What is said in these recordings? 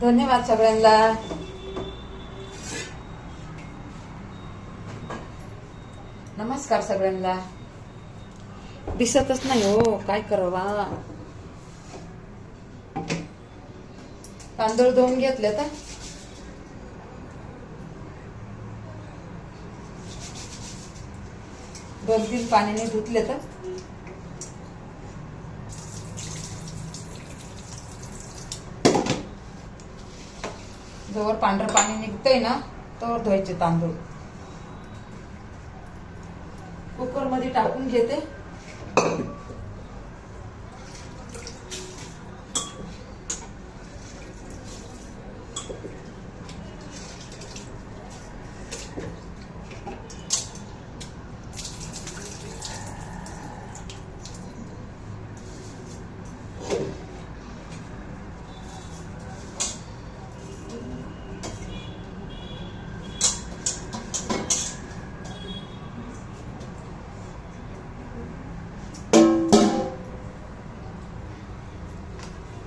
धन्यवाद सगळ्यांना. नमस्कार सगळ्यांना. दिसतच नाही हो, काय करावा. तांदूळ धुवून घेतले तर 2-3 पाण्याने धुतले तर जोवर पांढरं पाणी निघतंय ना तोवर धुवायचे तांदूळ. कुकर मध्ये टाकून घेते.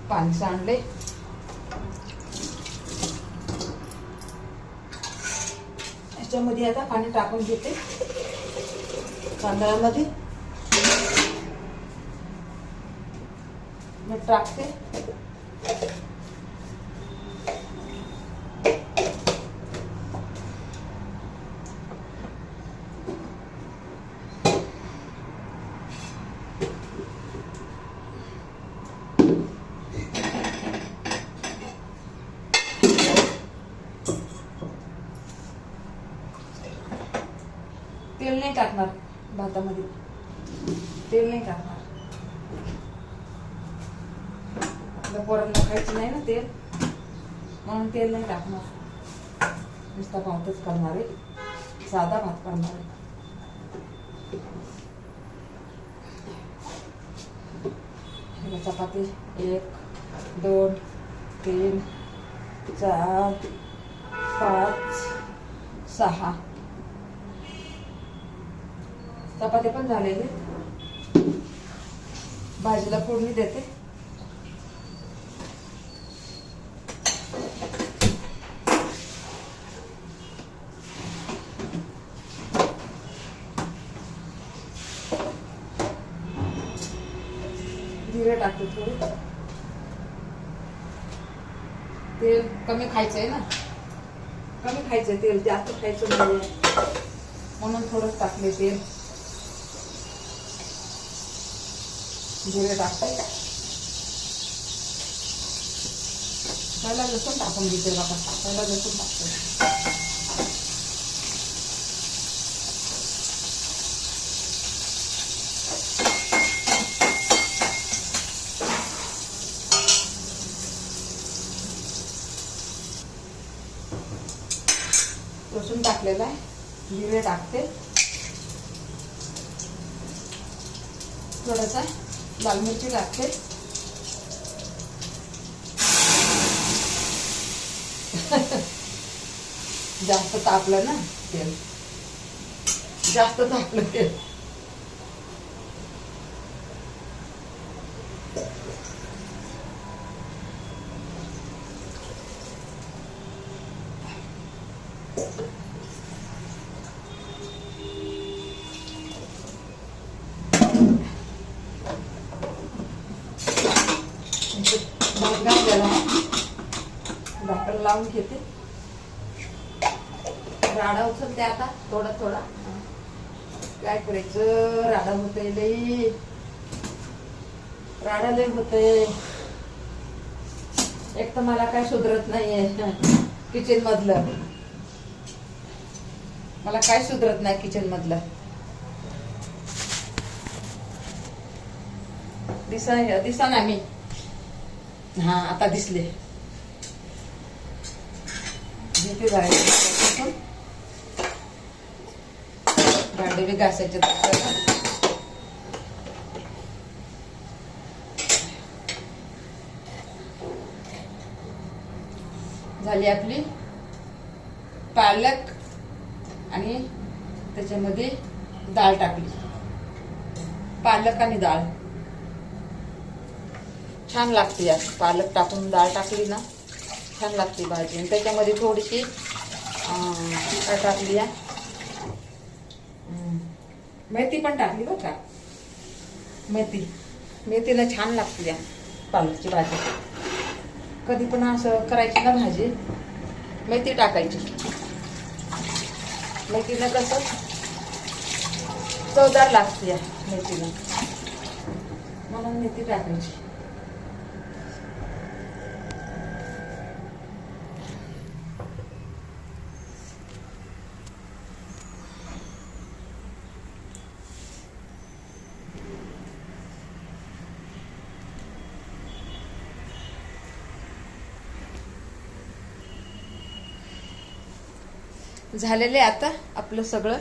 पाणी सांडले. याच्यामध्ये आता पाणी टाकून घेते तांदळामध्ये. मीठ टाकते. तेल नाही टाकणार भातामध्ये, तेल नाही टाकणार. आपल्या पोरांना खायचं नाही ना तेल, म्हणून तेल नाही टाकणार. नुसता भातच करणार आहे, साधा भात करणार आहे. चपाती 1 2 3 4 5 6 चपात्या पण झालेले. भाजीला फोडणी देते. जिरे टाकते थोडे. तेल कमी खायचंय ना, कमी खायचंय तेल, जास्त खायचं नाही म्हणून थोडं टाकले तेल. जिरे टाकते. पहिला लसूण टाकून घेते बघा. पहिला लसूण टाकते. लसूण टाकलेला आहे. जिरे टाकते. थोडासा लाल मिरची टाकते. जास्त तापलं ना तेल, जास्त तापलं तेल. झाकण लावून घेते. राडा उचलते आता थोडा थोडा. काय करायचं, राडा होतंय लई, राडा लई होतंय. एक तर मला काय सुधरत नाहीये किचन मधलं. मला काय सुधरत नाही किचन मधलं. दिसा ना मी. हा आता दिसले. घेते जायचं. भांडे बी घासायचे. झाली आपली पालक आणि त्याच्यामध्ये डाळ टाकली. पालक आणि डाळ छान लागते. या पालक टाकून डाळ टाकली ना छान लागते भाजी. आणि त्याच्यामध्ये थोडीशी काय टाकली या मेथी पण टाकली बरं का. मेथीला छान लागते या पालकची भाजी. कधी पण असं करायची ना भाजी, मेथी टाकायची. मेथीनं कसं चवदार लागते या मेथीला, म्हणून मेथी टाकायची. झालेले आता आपलं सगळं